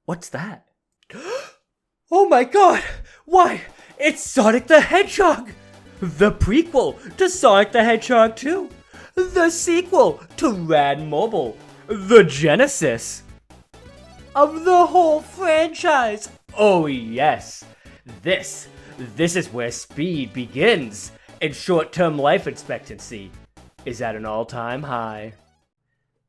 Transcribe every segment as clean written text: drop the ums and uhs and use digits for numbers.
What's that? Oh my god! Why, it's Sonic the Hedgehog! The prequel to Sonic the Hedgehog 2! The sequel to Rad Mobile! The genesis of the whole franchise! Oh yes! This is where speed begins, and short-term life expectancy is at an all-time high.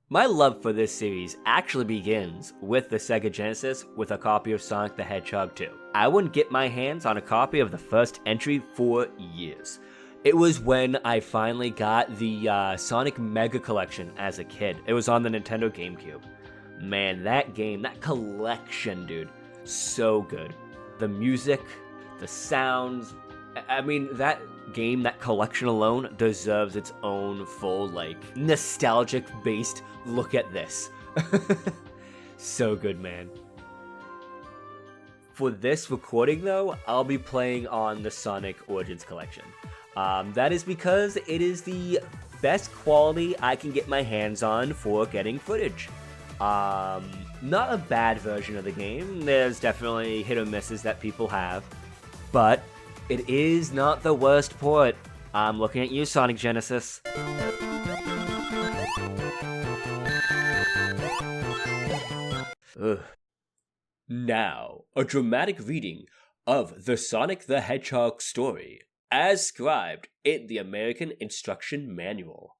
My love for this series actually begins with the Sega Genesis with a copy of Sonic the Hedgehog 2. I wouldn't get my hands on a copy of the first entry for years. It was when I finally got the Sonic Mega Collection as a kid. It was on the Nintendo GameCube. Man, that game, that collection, dude, so good. The music, the sounds, I mean, that game, that collection alone deserves its own full, nostalgic-based look at this. So good, man. For this recording, though, I'll be playing on the Sonic Origins Collection. That is because it is the best quality I can get my hands on for getting footage. Not a bad version of the game. There's definitely hit or misses that people have, but it is not the worst port. I'm looking at you, Sonic Genesis. Ugh. Now, a dramatic reading of the Sonic the Hedgehog story, as scribed in the American Instruction Manual.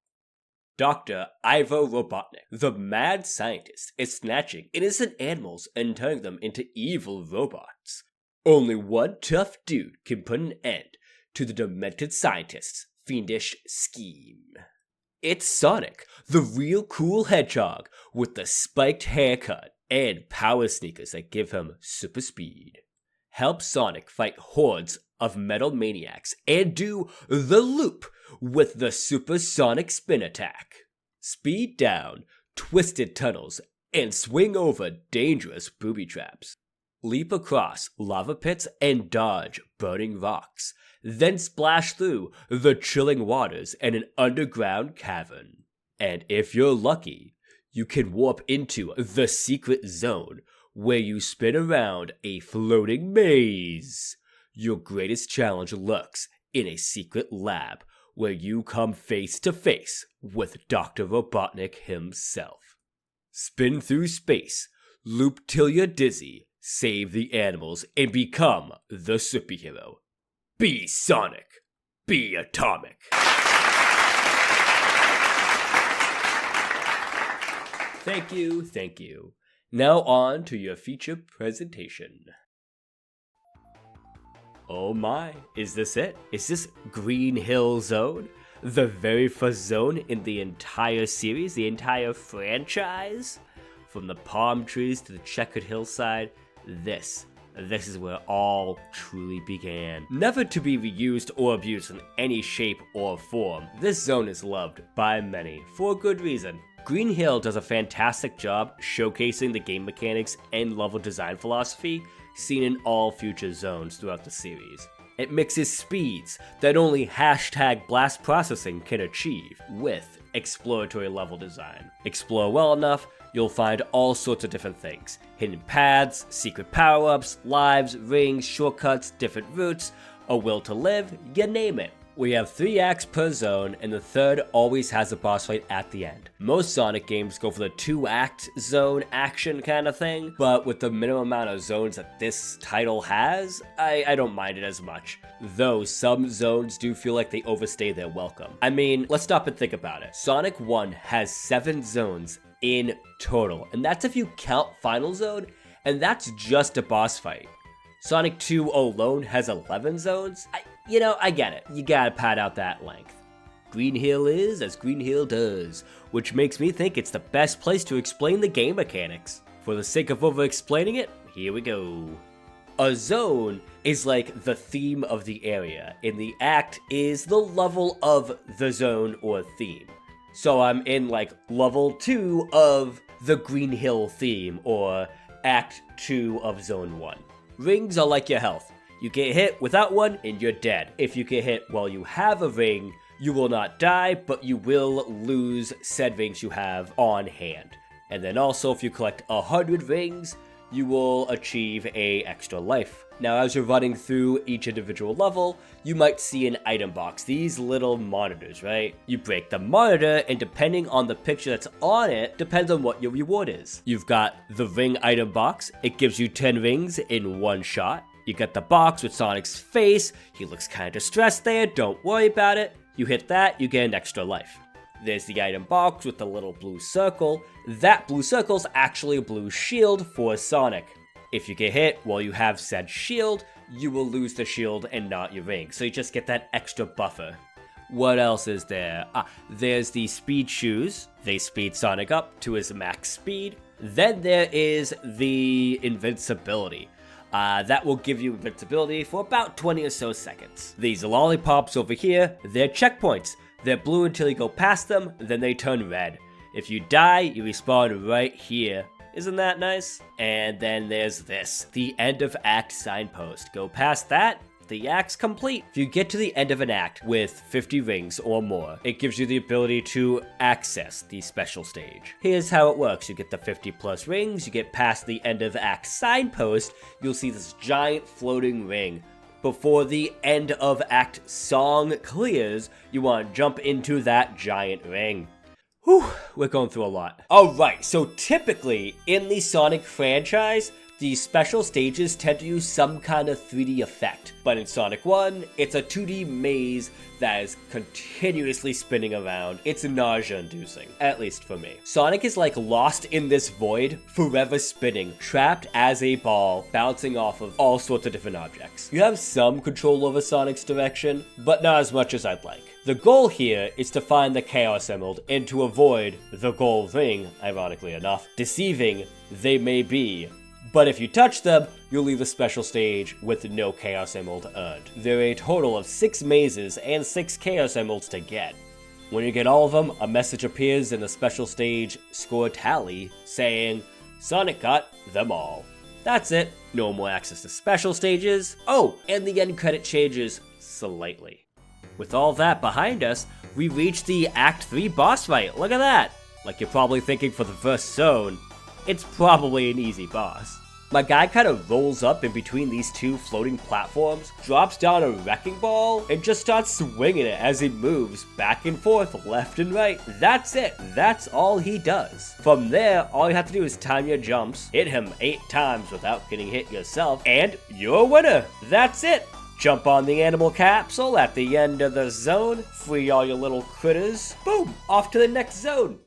Dr. Ivo Robotnik, the mad scientist, is snatching innocent animals and turning them into evil robots. Only one tough dude can put an end to the demented scientist's fiendish scheme. It's Sonic, the real cool hedgehog with the spiked haircut and power sneakers that give him super speed. Help Sonic fight hordes of metal maniacs and do the loop with the supersonic spin attack. Speed down twisted tunnels and swing over dangerous booby traps. Leap across lava pits and dodge burning rocks, then splash through the chilling waters in an underground cavern. And if you're lucky, you can warp into the secret zone where you spin around a floating maze. Your greatest challenge lurks in a secret lab where you come face to face with Dr. Robotnik himself. Spin through space, loop till you're dizzy, save the animals, and become the superhero. Be Sonic. Be atomic. Thank you. Now on to your feature presentation. Oh my, is this it? Is this Green Hill Zone? The very first zone in the entire series, the entire franchise? From the palm trees to the checkered hillside, this is where all truly began. Never to be reused or abused in any shape or form, this zone is loved by many, for good reason. Green Hill does a fantastic job showcasing the game mechanics and level design philosophy seen in all future zones throughout the series. It mixes speeds that only #blast processing can achieve with exploratory level design. Explore well enough, you'll find all sorts of different things. Hidden paths, secret power-ups, lives, rings, shortcuts, different routes, a will to live, you name it. We have 3 acts per zone, and the third always has a boss fight at the end. Most Sonic games go for the 2-act zone action kind of thing, but with the minimum amount of zones that this title has, I don't mind it as much. Though some zones do feel like they overstay their welcome. I mean, let's stop and think about it. Sonic 1 has 7 zones in total, and that's if you count Final Zone, and that's just a boss fight. Sonic 2 alone has 11 zones. I get it. You gotta pad out that length. Green Hill is as Green Hill does, which makes me think it's the best place to explain the game mechanics. For the sake of over-explaining it, here we go. A zone is like the theme of the area, and the act is the level of the zone or theme. So I'm in level 2 of the Green Hill theme, or Act 2 of Zone 1. Rings are like your health. You get hit without one and you're dead. If you get hit while you have a ring, you will not die, but you will lose said rings you have on hand. And then also if you collect 100 rings, you will achieve a extra life. Now, as you're running through each individual level, you might see an item box, these little monitors, right? You break the monitor, and depending on the picture that's on it, depends on what your reward is. You've got the ring item box. It gives you 10 rings in one shot. You get the box with Sonic's face. He looks kind of distressed there, don't worry about it. You hit that, you get an extra life. There's the item box with the little blue circle. That blue circle's actually a blue shield for Sonic. If you get hit while you have said shield, you will lose the shield and not your ring, so you just get that extra buffer. What else is there? There's the speed shoes. They speed Sonic up to his max speed. Then there is the invincibility. That will give you invincibility for about 20 or so seconds. These lollipops over here, they're checkpoints. They're blue until you go past them, then they turn red. If you die, you respawn right here. Isn't that nice? And then there's this, the end of act signpost. Go past that, the act's complete. If you get to the end of an act with 50 rings or more, it gives you the ability to access the special stage. Here's how it works. You get the 50 plus rings, you get past the end of act signpost, you'll see this giant floating ring. Before the end of act song clears, you want to jump into that giant ring. Whew, we're going through a lot. Alright, so typically in the Sonic franchise, the special stages tend to use some kind of 3D effect. But in Sonic 1, it's a 2D maze that is continuously spinning around. It's nausea-inducing, at least for me. Sonic is like lost in this void, forever spinning, trapped as a ball, bouncing off of all sorts of different objects. You have some control over Sonic's direction, but not as much as I'd like. The goal here is to find the Chaos Emerald and to avoid the gold ring, ironically enough, deceiving they may be. But if you touch them, you'll leave the special stage with no Chaos Emerald earned. There are a total of 6 mazes and 6 Chaos Emeralds to get. When you get all of them, a message appears in the special stage score tally saying, Sonic got them all. That's it, no more access to special stages. Oh, and the end credit changes slightly. With all that behind us, we reach the Act 3 boss fight. Look at that! Like you're probably thinking for the first zone, it's probably an easy boss. My guy kind of rolls up in between these two floating platforms, drops down a wrecking ball, and just starts swinging it as he moves back and forth, left and right. That's it. That's all he does. From there, all you have to do is time your jumps, hit him 8 times without getting hit yourself, and you're a winner. That's it. Jump on the animal capsule at the end of the zone, free all your little critters, boom, off to the next zone.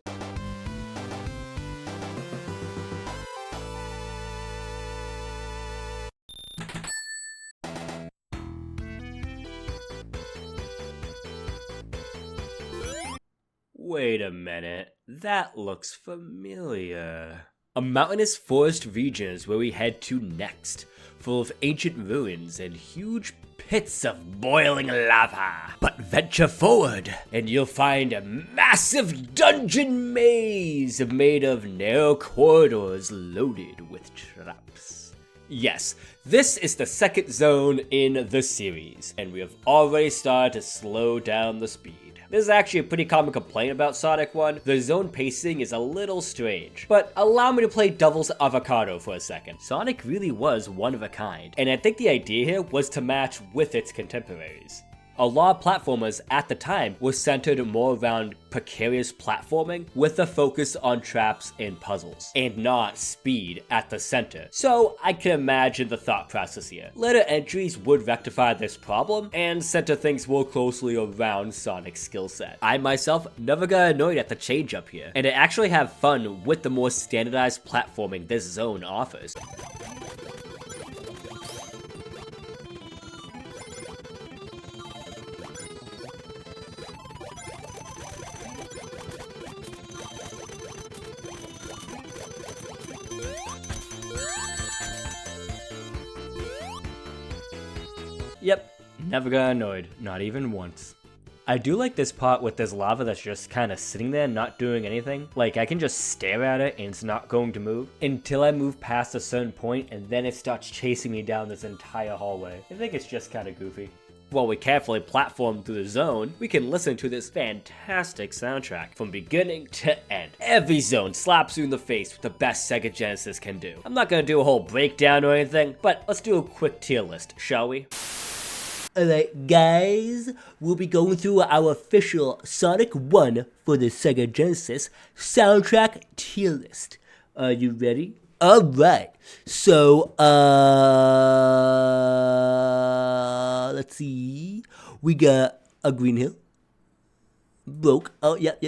Wait a minute, that looks familiar. A mountainous forest region is where we head to next, full of ancient ruins and huge pits of boiling lava. But venture forward, and you'll find a massive dungeon maze made of narrow corridors loaded with traps. Yes, this is the second zone in the series, and we have already started to slow down the speed. This is actually a pretty common complaint about Sonic 1. The zone pacing is a little strange, but allow me to play devil's avocado for a second. Sonic really was one of a kind, and I think the idea here was to match with its contemporaries. A lot of platformers at the time were centered more around precarious platforming with a focus on traps and puzzles, and not speed at the center. So I can imagine the thought process here. Later entries would rectify this problem and center things more closely around Sonic's skill set. I myself never got annoyed at the change up here, and I actually have fun with the more standardized platforming this zone offers. Yep, never got annoyed, not even once. I do like this part with this lava that's just kind of sitting there not doing anything. Like I can just stare at it and it's not going to move until I move past a certain point and then it starts chasing me down this entire hallway. I think it's just kind of goofy. While we carefully platform through the zone, we can listen to this fantastic soundtrack from beginning to end. Every zone slaps you in the face with the best Sega Genesis can do. I'm not gonna do a whole breakdown or anything, but let's do a quick tier list, shall we? Alright guys, we'll be going through our official Sonic 1 for the Sega Genesis soundtrack tier list. Are you ready? Alright, so, let's see, we got a Green Hill, Broke, oh, yep,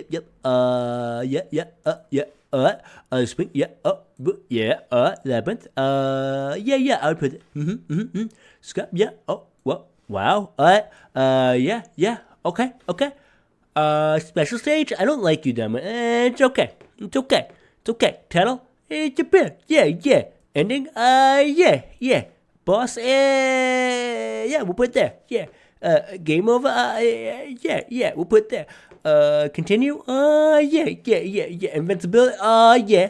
Spring, Labyrinth, I put it, Scrap, wow, okay, special stage, I don't like you, damn it, it's okay, Tunnel, it's a bit, ending, boss, we'll put there, game over, we'll put there, continue, invincibility,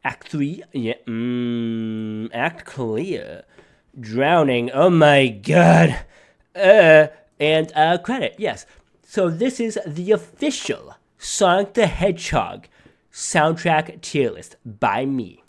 act 3, act clear, drowning, oh my god, and, credit, yes, so this is the official Sonic the Hedgehog soundtrack tier list by me.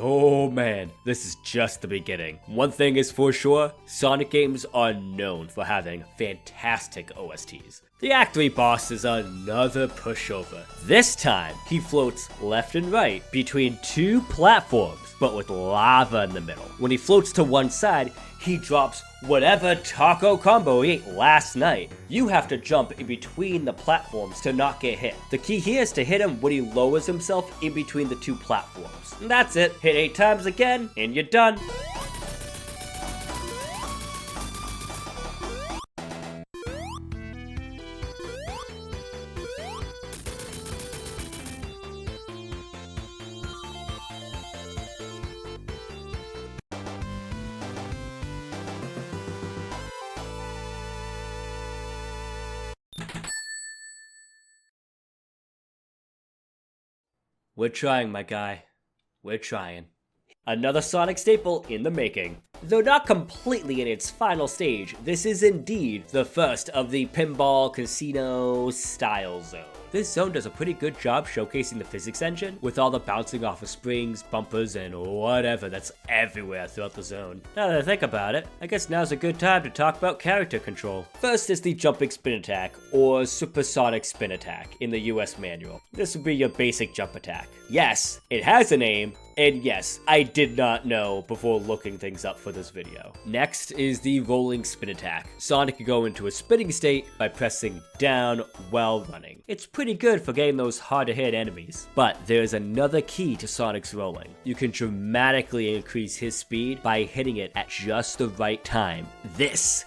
Oh man, this is just the beginning. One thing is for sure, Sonic games are known for having fantastic OSTs. The Act 3 boss is another pushover. This time, he floats left and right between two platforms, but with lava in the middle. When he floats to one side, he drops whatever taco combo he ate last night. You have to jump in between the platforms to not get hit. The key here is to hit him when he lowers himself in between the two platforms. And that's it. Hit 8 times again, and you're done. We're trying, my guy. We're trying. Another Sonic staple in the making. Though not completely in its final stage, this is indeed the first of the Pinball Casino style zone. This zone does a pretty good job showcasing the physics engine, with all the bouncing off of springs, bumpers, and whatever that's everywhere throughout the zone. Now that I think about it, I guess now's a good time to talk about character control. First is the jumping spin attack, or supersonic spin attack in the US manual. This would be your basic jump attack. Yes, it has a name, and yes, I did not know before looking things up for this video. Next is the rolling spin attack. Sonic can go into a spinning state by pressing down while running. It's pretty good for getting those hard to hit enemies. But there's another key to Sonic's rolling. You can dramatically increase his speed by hitting it at just the right time. This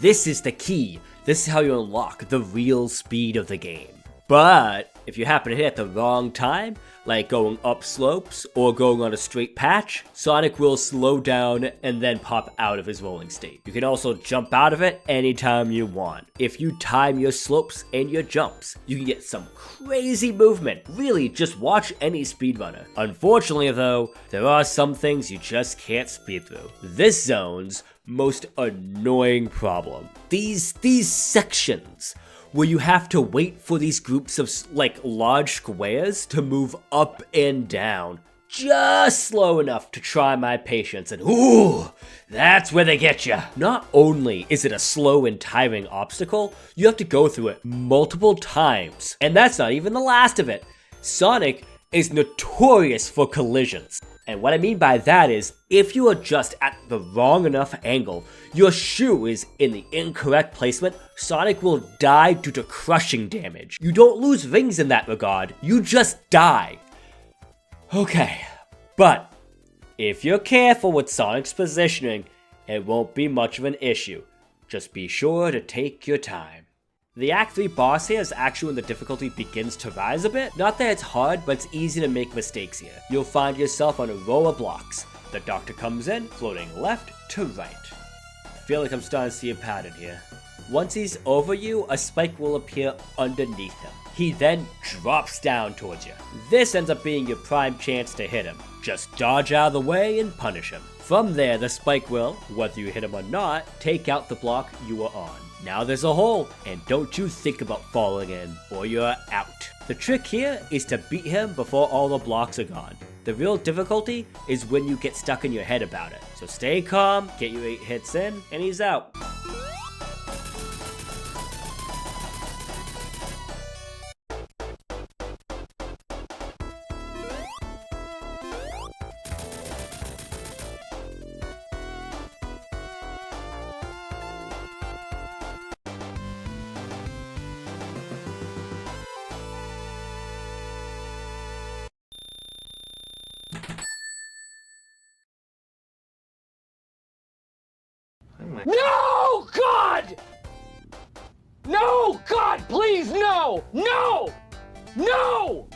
is the key. This is how you unlock the real speed of the game. But if you happen to hit at the wrong time, like going up slopes or going on a straight patch, Sonic will slow down and then pop out of his rolling state. You can also jump out of it anytime you want. If you time your slopes and your jumps, you can get some crazy movement. Really, just watch any speedrunner. Unfortunately though, there are some things you just can't speed through. This zone's most annoying problem. These sections where you have to wait for these groups of like large squares to move up and down just slow enough to try my patience, and ooh, that's where they get you. Not only is it a slow and tiring obstacle, you have to go through it multiple times. And that's not even the last of it. Sonic is notorious for collisions. And what I mean by that is, if you are just at the wrong enough angle, your shoe is in the incorrect placement, Sonic will die due to crushing damage. You don't lose rings in that regard, you just die. Okay, but if you're careful with Sonic's positioning, it won't be much of an issue. Just be sure to take your time. The Act 3 boss here is actually when the difficulty begins to rise a bit. Not that it's hard, but it's easy to make mistakes here. You'll find yourself on a row of blocks. The doctor comes in, floating left to right. I feel like I'm starting to see a pattern here. Once he's over you, a spike will appear underneath him. He then drops down towards you. This ends up being your prime chance to hit him. Just dodge out of the way and punish him. From there, the spike will, whether you hit him or not, take out the block you were on. Now there's a hole, and don't you think about falling in, or you're out. The trick here is to beat him before all the blocks are gone. The real difficulty is when you get stuck in your head about it. So stay calm, get your 8 hits in, and he's out. No, God! No, God, please, no! No! No!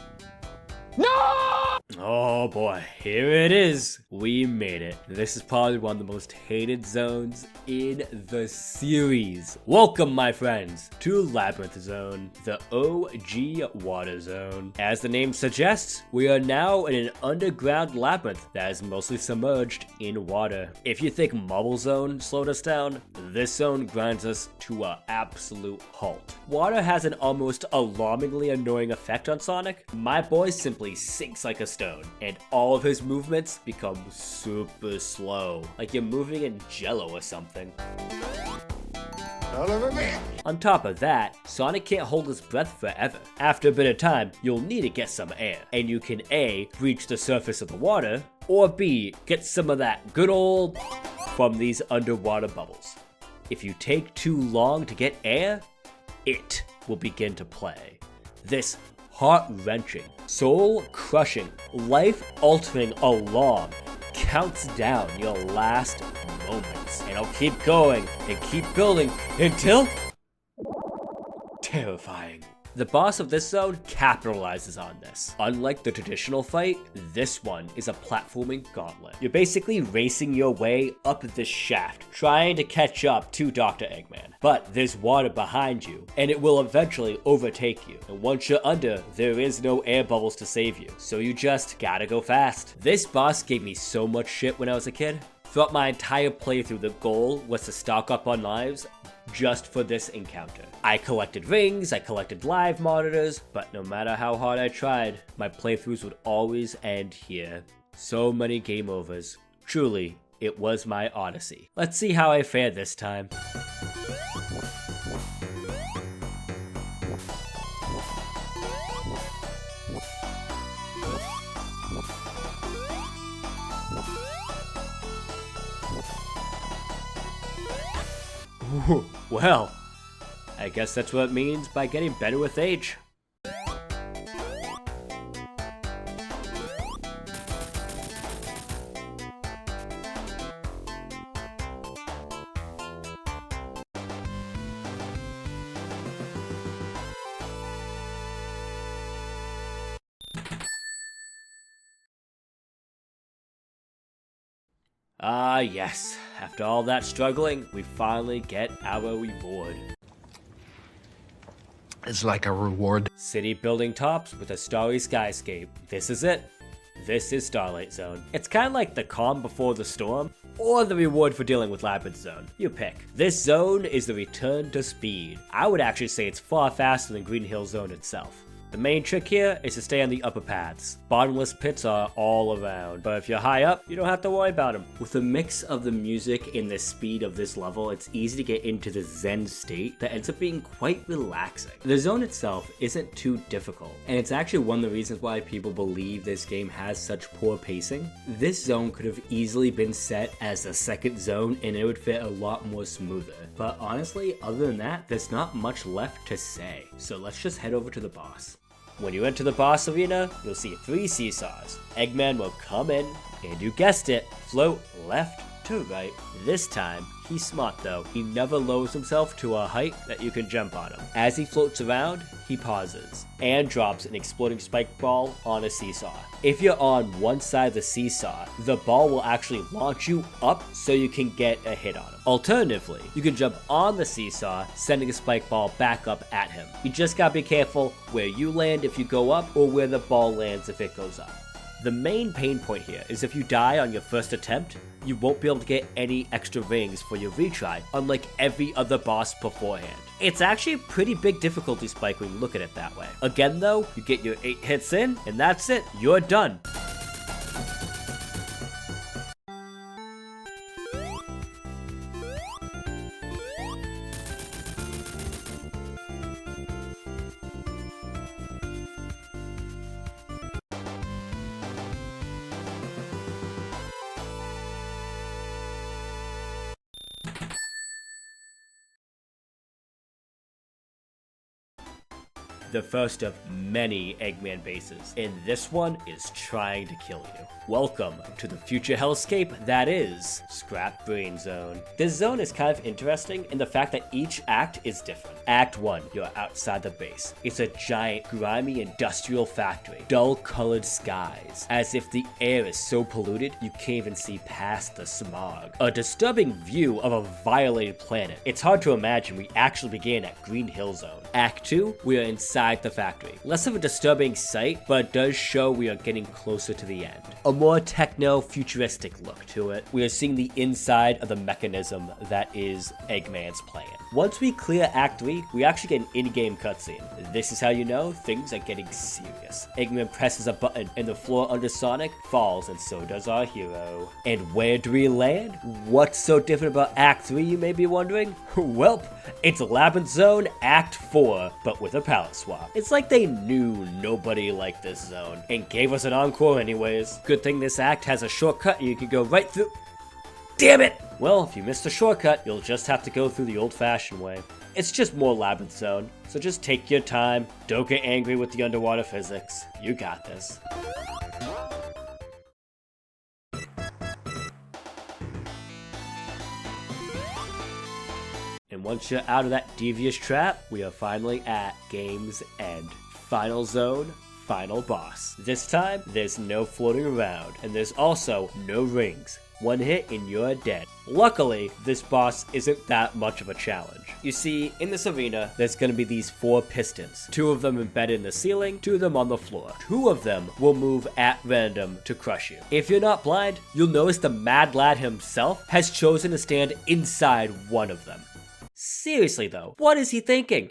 No! Oh boy, here it is. We made it. This is probably one of the most hated zones in the series. Welcome, my friends, to Labyrinth Zone, the OG water zone. As the name suggests, we are now in an underground labyrinth that is mostly submerged in water. If you think Marble Zone slowed us down, this zone grinds us to an absolute halt. Water has an almost alarmingly annoying effect on Sonic. My boy simply sinks like a stone, and all of his movements become super slow, like you're moving in jello or something. On top of that, Sonic can't hold his breath forever. After a bit of time, you'll need to get some air, and you can A, reach the surface of the water, or B, get some of that good old from these underwater bubbles. If you take too long to get air, it will begin to play. This heart-wrenching, soul-crushing, life-altering alarm counts down your last moments, and it'll keep going and keep building until terrifying. The boss of this zone capitalizes on this. Unlike the traditional fight, this one is a platforming gauntlet. You're basically racing your way up this shaft, trying to catch up to Dr. Eggman. But there's water behind you, and it will eventually overtake you. And once you're under, there is no air bubbles to save you, so you just gotta go fast. This boss gave me so much shit when I was a kid. Throughout my entire playthrough, the goal was to stock up on lives just for this encounter. I collected rings, I collected live monitors, but no matter how hard I tried, my playthroughs would always end here. So many game overs. Truly, it was my odyssey. Let's see how I fared this time. Well, I guess that's what it means by getting better with age. Ah yes, after all that struggling, we finally get our reward. It's like a reward. City building tops with a starry skyscape. This is it. This is Starlight Zone. It's kind of like the calm before the storm, or the reward for dealing with Labyrinth Zone. You pick. This zone is the return to speed. I would actually say it's far faster than Green Hill Zone itself. The main trick here is to stay on the upper paths. Bottomless pits are all around, but if you're high up, you don't have to worry about them. With the mix of the music and the speed of this level, it's easy to get into the zen state that ends up being quite relaxing. The zone itself isn't too difficult, and it's actually one of the reasons why people believe this game has such poor pacing. This zone could have easily been set as a second zone and it would fit a lot more smoother. But honestly, other than that, there's not much left to say. So let's just head over to the boss. When you enter the boss arena, you'll see 3 seesaws. Eggman will come in, and you guessed it, float left to right. This time, he's smart though. He never lowers himself to a height that you can jump on him. As he floats around, he pauses and drops an exploding spike ball on a seesaw. If you're on one side of the seesaw, the ball will actually launch you up so you can get a hit on him. Alternatively, you can jump on the seesaw, sending a spike ball back up at him. You just gotta be careful where you land if you go up or where the ball lands if it goes up. The main pain point here is if you die on your first attempt, you won't be able to get any extra rings for your retry, unlike every other boss beforehand. It's actually a pretty big difficulty spike when you look at it that way. Again though, you get your 8 hits in, and that's it, you're done. The first of many Eggman bases, and this one is trying to kill you. Welcome to the future hellscape that is Scrap Brain Zone. This zone is kind of interesting in the fact that each act is different. Act 1, you're outside the base. It's a giant, grimy industrial factory. Dull colored skies, as if the air is so polluted you can't even see past the smog. A disturbing view of a violated planet. It's hard to imagine we actually began at Green Hill Zone. Act 2, we are inside the factory. Less of a disturbing sight, but it does show we are getting closer to the end. A more techno-futuristic look to it. We are seeing the inside of the mechanism that is Eggman's plan. Once we clear Act 3, we actually get an in-game cutscene. This is how you know things are getting serious. Eggman presses a button and the floor under Sonic falls, and so does our hero. And where do we land? What's so different about Act 3, you may be wondering? Welp, it's Labyrinth Zone Act 4, but with a palette swap. It's like they knew nobody liked this zone and gave us an encore anyways. Good thing this act has a shortcut and you can go right through. Damn it! Well, if you missed the shortcut, you'll just have to go through the old-fashioned way. It's just more Labyrinth Zone, so just take your time. Don't get angry with the underwater physics. You got this. And once you're out of that devious trap, we are finally at Game's End. Final zone, final boss. This time, there's no floating around, and there's also no rings. One hit and you're dead. Luckily, this boss isn't that much of a challenge. You see, in this arena, there's gonna be these 4 pistons. 2 of them embedded in the ceiling, 2 of them on the floor. 2 of them will move at random to crush you. If you're not blind, you'll notice the Mad Lad himself has chosen to stand inside one of them. Seriously though, what is he thinking?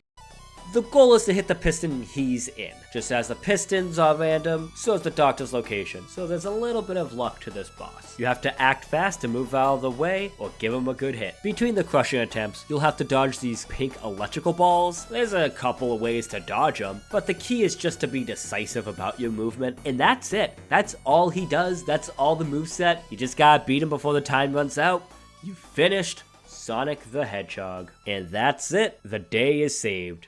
The goal is to hit the piston he's in. Just as the pistons are random, so is the doctor's location. So there's a little bit of luck to this boss. You have to act fast to move out of the way or give him a good hit. Between the crushing attempts, you'll have to dodge these pink electrical balls. There's a couple of ways to dodge them, but the key is just to be decisive about your movement. And that's it. That's all he does. That's all the moveset. You just gotta beat him before the time runs out. You finished Sonic the Hedgehog. And that's it. The day is saved.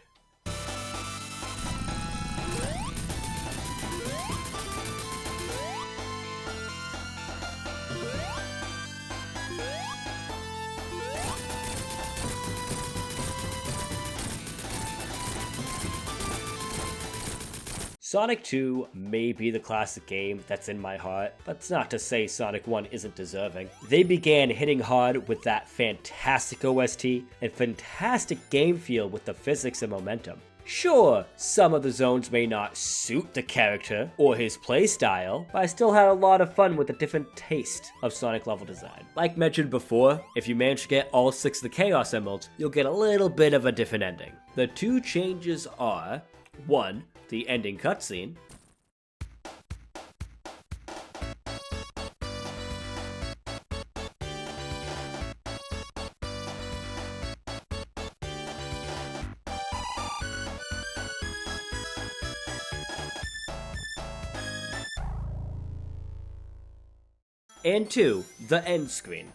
Sonic 2 may be the classic game that's in my heart, but it's not to say Sonic 1 isn't deserving. They began hitting hard with that fantastic OST and fantastic game feel with the physics and momentum. Sure, some of the zones may not suit the character or his playstyle, but I still had a lot of fun with the different taste of Sonic level design. Like mentioned before, if you manage to get all 6 of the Chaos Emeralds, you'll get a little bit of a different ending. The 2 changes are, 1, the ending cutscene, and 2, the end screen.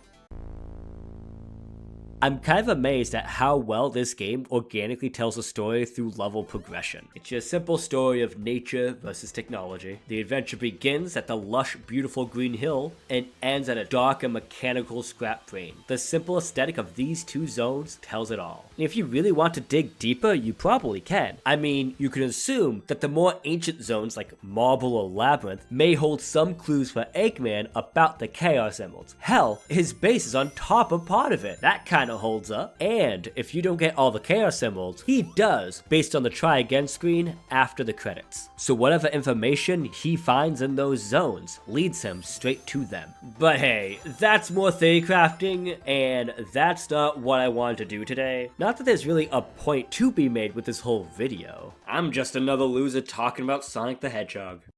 I'm kind of amazed at how well this game organically tells a story through level progression. It's just a simple story of nature versus technology. The adventure begins at the lush, beautiful Green Hill and ends at a dark and mechanical scrap brain. The simple aesthetic of these two zones tells it all. And if you really want to dig deeper, you probably can. I mean, you can assume that the more ancient zones like Marble or Labyrinth may hold some clues for Eggman about the Chaos Emeralds. Hell, his base is on top of part of it. That kinda holds up. And if you don't get all the Chaos Emeralds, he does, based on the try again screen after the credits. So whatever information he finds in those zones leads him straight to them. But hey, that's more theory crafting, and that's not what I wanted to do today. Not that there's really a point to be made with this whole video. I'm just another loser talking about Sonic the Hedgehog.